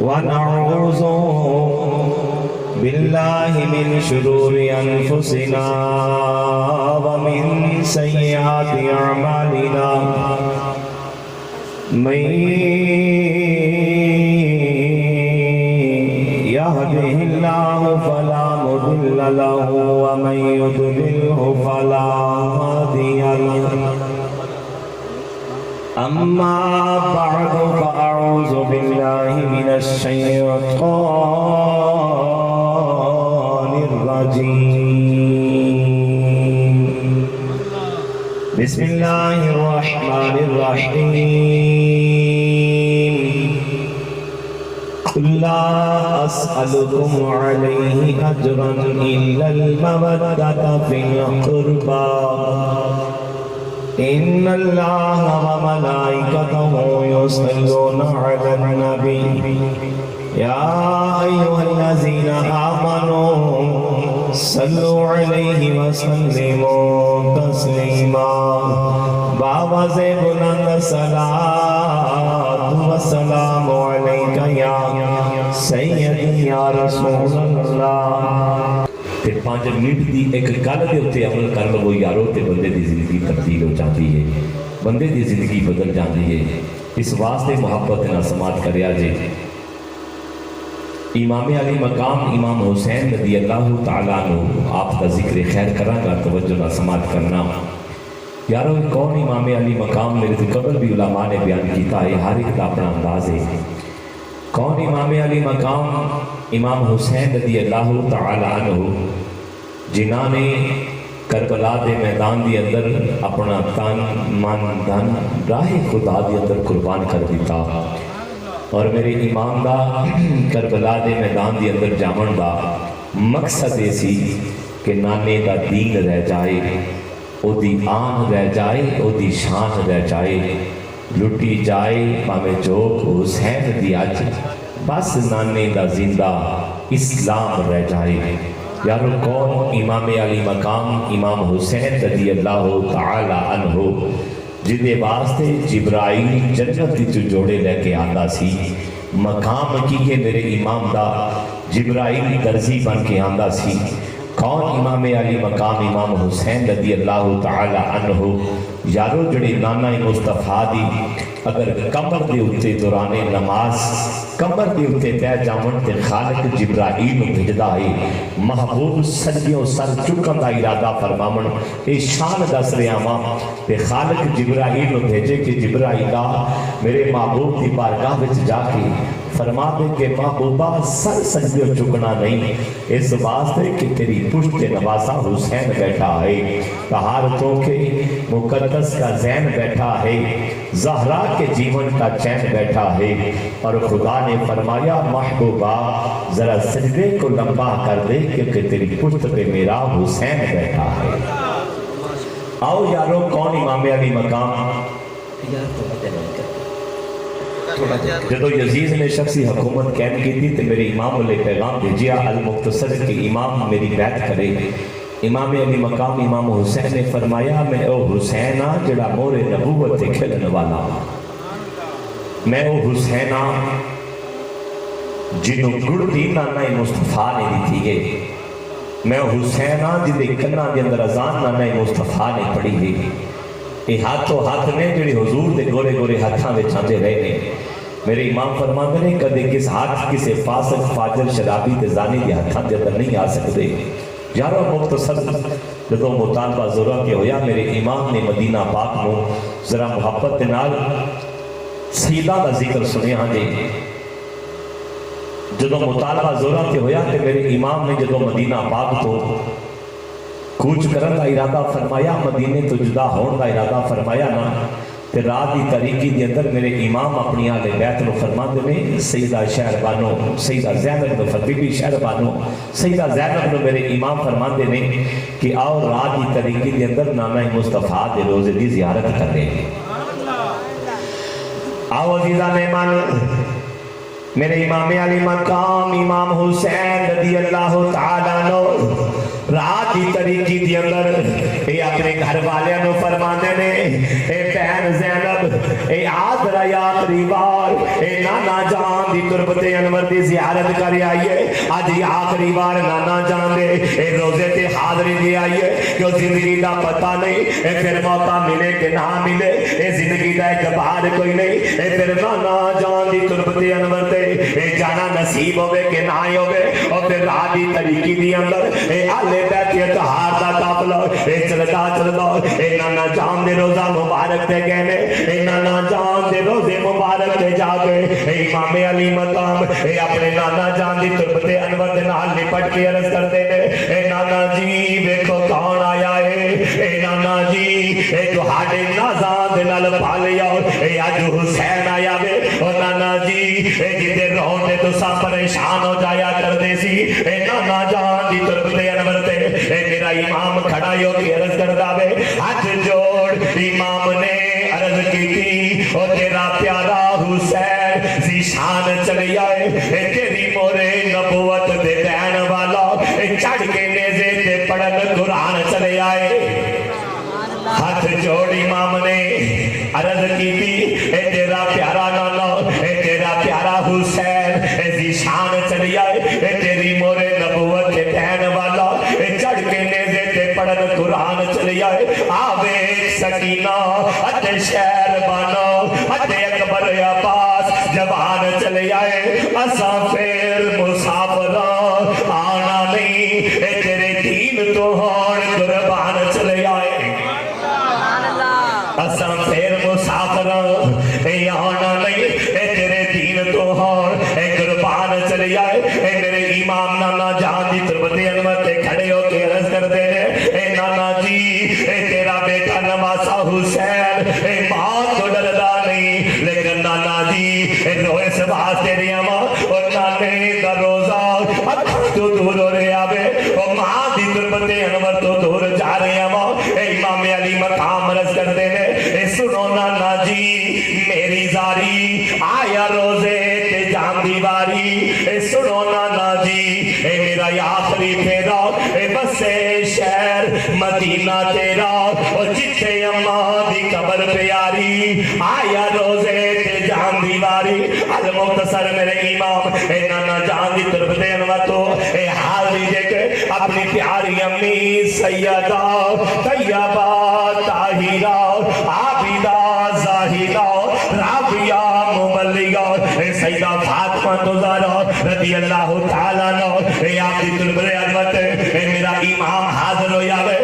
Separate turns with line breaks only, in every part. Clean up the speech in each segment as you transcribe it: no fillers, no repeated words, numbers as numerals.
ونعوذ بالله من شرور أنفسنا ومن سيئات أعمالنا من يهده الله فلا مضل له ومن يضلله فلا هادي له أما بعد فأعوذ بالله من الشيطان الرجيم بسم الله الرحمن الرحيم قل لا أسألكم عليه أجرا إلا المودة في القربى إن الله وملائكته يصلون على النبي يا أيها الذين آمنوا صلوا عليه وسلموا تسليما بابا سے بلند صلاة والسلام عليك يا سيدي يا رسول الله۔ تے 5 منٹ دی ایک گل دے اوتے عمل کر لو یارو تے بندے دی زندگی تبدیل ہو جاتی ہے، بندے دی زندگی بدل جاتی ہے۔ اس واسطے محبت نال سماعت کریا جے۔ امام علی مقام امام حسین رضی اللہ تعالیٰ عنہ آپ کا ذکر خیر کراں گا، توجہ نال سماعت کرنا۔ یارو کون امام علی مقام؟ میرے تو قبل بھی علماء نے بیان کیتا ہے، ہر ایک دا اپنا انداز ہے۔ کون امام علی مقام؟ امام حسین رضی اللہ تعالیٰ عنہ، جنہاں نے کربلا دے میدان دی اندر اپنا تن من دھن راہ خدا دی اندر قربان کر دیتا، اور میرے امام دا کربلا دے میدان دی اندر جامن دا مقصد ایسی کہ نانے دا دین رہ جائے، او دی آن رہ جائے، او دی شان رہ جائے، لٹی جائے پامے چوک حسین دی اج، بس نانے دا زندہ اسلام رہ جائے۔ یارو کون امام علی مقام امام حسین رضی اللہ تعالی عنہ، جدے واسطے جبرائیل جنت دی جوڑے لے کے آندا سی۔ مقام کی ہے میرے امام دا، جبرائیل درزی بن کے آندا سی۔ کون امام علی مقام امام حسین رضی اللہ تعالی عنہ؟ یارو جڑے نانا مصطفیٰ دی اگر کمر دے اتے دوران نماز کمر دے اتے پہ جامن تے خالق جبرائیل بھیجدا ہے، محبوب سجدیوں سر چکن دا ارادہ فرماون، اے شان دس ریاواں تے خالق جبرائیل بھیجے کہ جبرائیل میرے محبوب دی بارگاہ وچ جا کے فرما دے کہ محبوبہ سر سجدیوں چکنا نہیں، اس واسطے کہ تیری پشت نوازا حسین بیٹھا ہے، طہارتوں کے مقدس کا زین بیٹھا ہے، زہرا کے جیون کا چین بیٹھا ہے، اور خدا نے فرمایا محبوبہ ذرا سجدے کو لمبا کر دے کیونکہ تیری پشت پہ میرا حسین بیٹھا ہے۔ آؤ یارو کون امام علی مقام؟ جدو یزید نے شخصی حکومت قائم کی تھی تو میرے امام علیہ پیغام بھیجیا المختصر کہ امام میری بیعت کرے۔ امام علی مقام امام حسین نے فرمایا میں او حسین ہاں جڑا مورے نبوت تے کھلن والا، میں او حسین ہاں جنہوں گڑتی نانا مصطفیٰ نے دی تھی ہے، میں او حسین ہاں جنہوں کنہ دے اندر اذان نانا مصطفیٰ نے پڑھی ہے۔ یہ ہاتھوں ہاتھ نے جڑے حضور دے گورے گورے ہاتھاں میں چھاندے رہے ہیں۔ میرے امام فرماندے نے کدے کس ہاتھ کسے فاسق فاجر شرابی تے زانی دے ہاتھاں دے اندر نہیں آ سکتے۔ یارو مختصر جدو مطالبہ ضرورت کے ہویا میرے امام نے مدینہ پاک میں ذرا محبت نال سیدہ کا ذکر سنے ہاں جی۔ جدو مطالبہ ضرورت کے ہویا کہ میرے امام نے جدو مدینہ پاک تو کوچ کرن کا ارادہ فرمایا، مدینے تو جدا ہون کا ارادہ فرمایا نا، تے رات دی تاریکی دی اندر میرے امام اپنی آل بیت نو فرماندے نے سیدہ شہربانو سیدہ زینب نو فضیلی شہربانو سیدہ زینب نو میرے امام فرماندے نے کہ آؤ رات دی تاریکی دی اندر نانا مصطفیٰ دے روزے دی زیارت کر رہے ہیں۔ آؤ عزیزہ مہمان میرے امام علی مقام امام حسین رضی اللہ تعالیٰ عنہ रात की तरीकी के अंदर ये अपने घर वालों फरमाते ने भैन ज़ैनब ए आदरा आखिरी बार नाना जान की तुरबते अनवर की जियारत कर आइए। अज आखिरी बार नाना जान दे रोजे ते हाजरी दे आइए क्यों जिंदगी का पता नहीं फिर मौका मिले कि ना मिले जिंदगी का एतबार कोई नहीं फिर नाना जान की तुरबते अनवर ते जाना नसीब होवे कि ना होवे और फिर रात की तरीकी के अंदर आले बैठे त्योहार का काफला चलता चलता नाना जान दे रोजा मुबारक ते कहने नाना जान दे रोजे मुबारक ते जाके इमाम अली मकाम अपने नाना जान की तुरबते अनवर दे नाल लिपट के अर्ज करते ने नाना जी देखो कौन आया है नाना जी तुहाडे नाज़ां दे नाल पाल आओ अज हुसैन आया वे और नाना जी जिदे रोन ते तुसा परेशान हो जाया करते सी नाना जान की तुरबते अनवर ते मेरा इमाम खड़ा हो के अर्ज करदा वे हाथ जोड़ इमाम ने अर्ज की थी और तेरा प्यारा हुसैन सी शान चली आए तेरी मोरे नबूवत दे दैन वाला चढ़ के नेज़े ते पढ़न कुरान चले आए। हाथ जोड़ इमाम ने अर्ज की थी तेरा प्यारा नाना तेरा प्यारा हुसैन सी शान चली आए तेरी मोरे नबूवत दे दैन वाला चढ़ के नेज़े ते पढ़न कुरान चले आए। आवे सकीना अते शहर बानो अते अकबर अब्बास जवान चले आए असा फिर मुसाफर आना नहीं तेरे दीन तो होण कुर्बान चले आए असा फिर मुसाफर आना नहीं तेरे दीन तो होण कुर्बान चले आए। मेरे इमाम नाना जान की तुरबते अनवर ते खड़े हो के अर्ज करते हैं नाना जी तेरा बेटा नवासा हुसैन मां तो डरदा नहीं लेकिन नाना जी रोए से वास्ते रिया मां और नाने दा रोजा तो दूर हो रहे आवे और मां दी तुरबते अनवर तो दूर जा रहे मां इमाम अली मकाम अर्ज करते हैं सुनो नाना जी मेरी जारी आया रोजे ते जांदी वारी सुनो नाना जी मेरा आखिरी फेरा बसे शहर मदीना तेरा और जिथे अम्मा दी कब्र प्यारी आया रोजे ते जान दीवारी। अल मुख्तसर मेरे इमाम नाना जान दी तुरबते अनवर तो हाज़री देके अपनी प्यारी अम्मी सैयदा तैयबा ताहिरा आबिदा जाहिदा राबिया मुमल्लिका सैयदा फातिमा तुज़ारा रज़ी अल्लाह तआला अन्हा आपकी तुरबते अनवर मेरा इमाम हाजिर हो जावे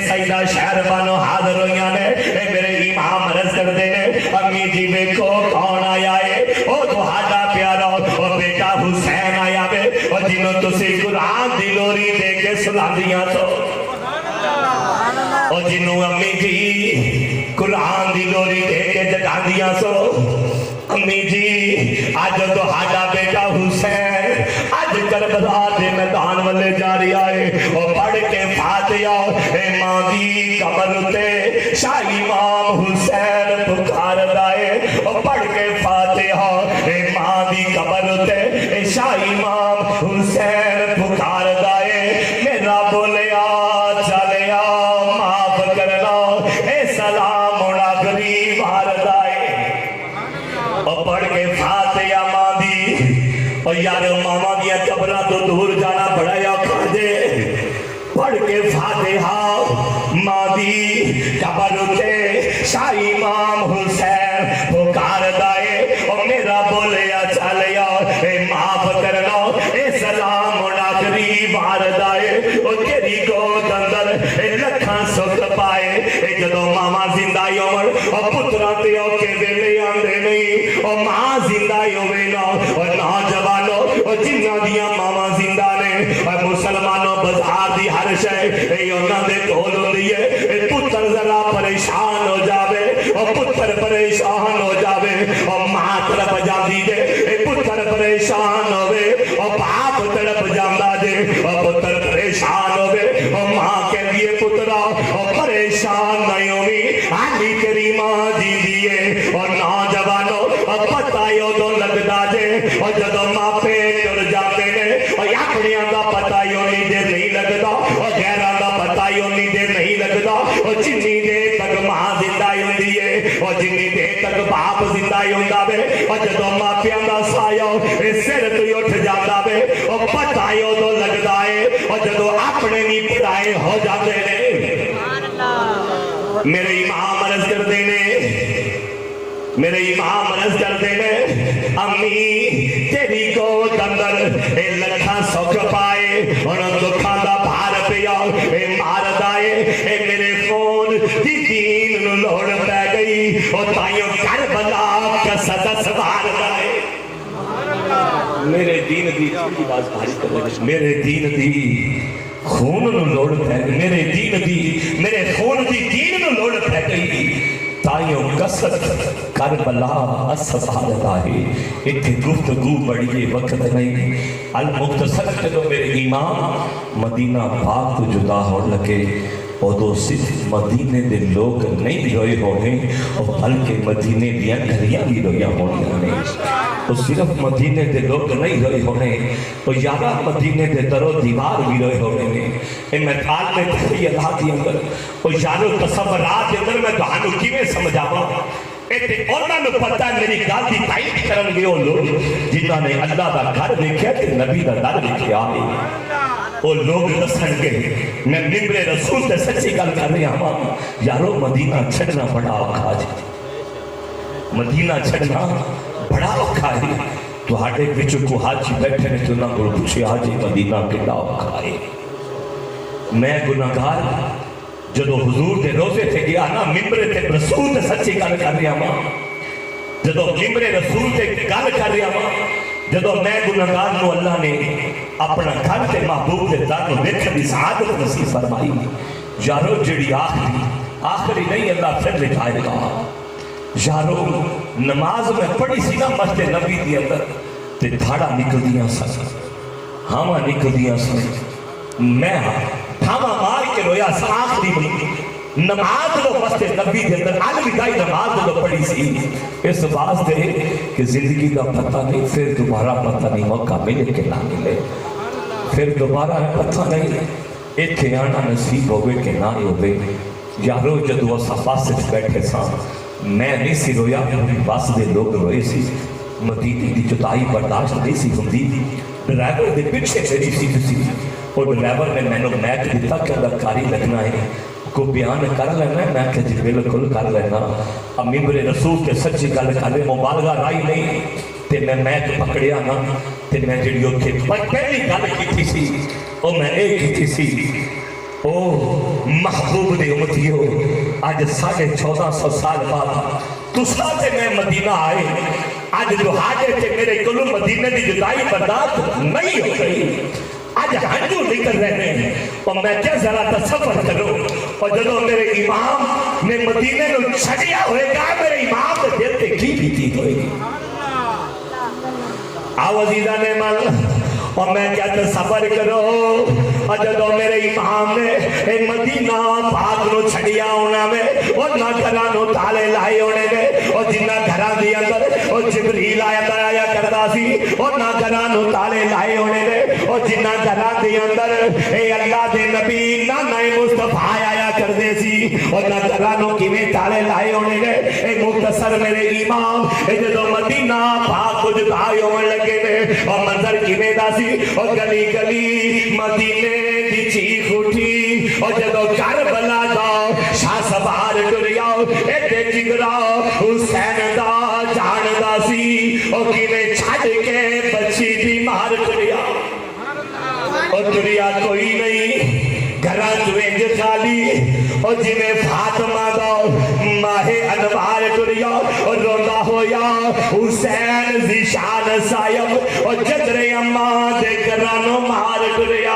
सैयदा शहरबानो हाजिर हो जाने मेरे इमाम अर्ज करते हैं अम्मी जी देखो कौन आया है ओ तुहाडा प्यारा और बेटा हुसैन आया है और जिन्हों तुसी कुरान दी लोरी दे के सुलादियां तो और जिन्हों अम्मी जी कुरान दी लोरी दे के जगादियां सो अम्मी जी आज तुहाडा बेटा हुसैन आज करबला दे मैदान वाले जा रहा है और पढ़ के फातिहा मां दी कब्र उते शाह इमाम हुसैन पुकारदा है और पढ़ के फातिहा मां दी कब्र उते शाह इमाम हुसैन पुकारदा है मेरा बोलिया चलिया माफ करना सलाम उड़ा गरीब हारदा है और पढ़ के फातिहा मां दी और यार मामा दिया कब्रां तो दूर जाना बड़ा औखा जे पढ़ के फातिहा मां दी कब्र उते शाह इमाम हुसैन पुकारदा है और मेरा बोलिया चलिया माफ करना सलाम उड़ा गरीब हारदा है और तेरी गोद अंदर लखां सुख पाए जदों मामा जिंदा होवन और पुत्रां ते औखे वेले आंदे नहीं और मां जिंदा होवे ना और नौजवानों और जिन्हां दियां मावां जिंदा ने और मुसलमानों बाजार दी हर शय उन्हां दे कोल हुंदी है पुत्र जरा परेशान हो जावे और पुत्र परेशान हो जावे और मां तड़प जाती जे पुत्र परेशान होवे और बाप तड़प जांदा जे और पुत्र परेशान होवे और मां कहती है पुत्रा और परेशान नहीं होवी आली तेरी मां जींदी है और नौजवानों और पता ही उदों लगदा जे और जदों मापे टुर जाते ने और अपनियां दा पता ही नहीं जे नहीं लगदा और गैर
उन्नी देर नहीं लगता और जिन्नी देर तक मां जिंदा होंदी है और जिन्नी देर तक बाप जिंदा होंदा वे और जदों मापियां दा साया सिर तो उठ जाता वे और पता ही उदों लगता है और जदों अपने नहीं पराए हो जाते ने। मेरे इमाम अर्ज करते ने मेरे इमाम अर्ज करते ने अम्मी तेरी गोद अंदर ए लखा सुख पाए और दुखा दा भार पिया ए मारदा ए मेरे फोन दी दीन नु लोड़ पै गई और ताइयों करबला का सदस मारदा है। मेरे दीन दी आवाज भारी कर मेरे दीन दी खून नु लोड़ पै गई मेरे दीन दी मेरे खून दी दीन नु लोड़ पै गई ताइयों कसरत करबला असफारता है इतने गुफ्तगू बड़ी वक्त नहीं अल मुख्तसर जदों मेरे इमाम मदीना पाक तो जुदा हो लगे उदों सिर्फ मदीने दे लोग नहीं रोए होने और बल्कि मदीने दियां घरियां भी रोइयां होनियां ने तो सिर्फ मदीने दे लोग नहीं रोए होने और यारा मदीने दे दरो दीवार भी रोए होने ने ए मैं थाल में खड़ी अल्लाह दी अंदर और यारो तसव्वुरात दे अंदर मैं तुहानू किवें समझावां इत्थे उन्हां नू पता मेरी गल दी ताईद करनगे ओ लोग जिन्हां ने अल्लाह दा घर देखिया ते नबी दा दर देखिया है वो लोग दसणगे मैं मिंबरे रसूल ते सच्ची गल कर रहा हां यारो मदीना छड़ना बड़ा औखा है मदीना छड़ना बड़ा औखा है तुहाडे विच को हाजी बैठे ने तुहां को पूछे हाजी मदीना कितना औखा है। मैं गुनाहगार जदों हुजूर दे रोजे ते गया ना मिंबरे ते रसूल ते सच्ची गल कर रहा हां जदों मिंबरे रसूल ते गल कर रहा हां जदों मैं गुनाहगार नूं अल्लाह ने अपना घर ते महबूब दे दर नूं वेखण दी सआदत नसीब फरमाई यारो जिहड़ी आखिरी नहीं अल्लाह फिर लिखाएगा यारो नमाज में पढ़ी सी ना मस्जिद नबी दी अंदर ते धाड़ा निकलदियां सन हावां निकलदियां सन मैं ठावा मार के रोया सा आखिरी नमाज लो मस्जिद नबी के अंदर अलविदाई नमाज लो पढ़ी सी इस वास्ते कि जिंदगी का पता नहीं फिर दोबारा पता नहीं मौका मिले कि ना मिले फिर दोबारा पता नहीं इत्थे आना नसीब होवे कि ना होवे। यारो जदों असां बस च बैठे सां मैं नहीं सी रोया बस दे लोग रोए सी मदीने की जुदाई बर्दाश्त नहीं सी हुंदी ड्राइवर के पीछे मेरी सीट सी और ड्राइवर ने मैनू मैक दिता कि अदाकारी लगना है को बयान कर लेना मैं क्या जी बिल्कुल कर लेना अब मिंबरे रसूल के सच्ची गल कर मुबालगा राई नहीं ते मैं मैक पकड़िया ना ते मैं जिहड़ी उत्थे पहली गल कीती सी ओ मैं ये कीती सी ओ महबूब दे उम्मतियो अज 1450 साल बाद तुसां ते मैं मदीना आए अज तुहाडे ते मेरे कोलों मदीने की जुदाई बर्दाश्त नहीं हो रही आज हंजू निकल रहे हैं और मैं क्या जरा तसव्वुर करो और जब मेरे इमाम ने मदीने को छड़िया होएगा मेरे इमाम के दिल पे की बीती होएगी आवाज़ीदा ने मन और मैं क्या तसव्वुर करो और जब मेरे इमाम ने मदीना पाक नु छड़िया होना में और ना घरां नु ताले लाए होने ने और जिन्ना घरां दी अंदर और जिब्रील आया करदा सी और ना घरां नु ताले लाए होने ने और जिन्ना घरां दी अंदर ए अल्लाह दे नबी नाना मुस्तफा आया करदे सी और ना घरां नु किवें ताले लाए होने ने ए मुख्तसर मेरे इमाम जदों मदीना पाक जुदा होवन लगे ने और मंजर किवें दा सी और गली गली मदीने दी चीख उठी और जदों करबला दा शाह सवार टुरिया एते जिगरा हुसैन दा जानदा सी और किवें छड़ के बच्ची बीमार टुरिया और टुरिया कोई नहीं घरां इंज खाली और जिवें फातिमा दा माहे अनवार टुरिया और रोंदा होया हुसैन दी शान सायब और जदरे अम्मा दे घरां नु मार टुरिया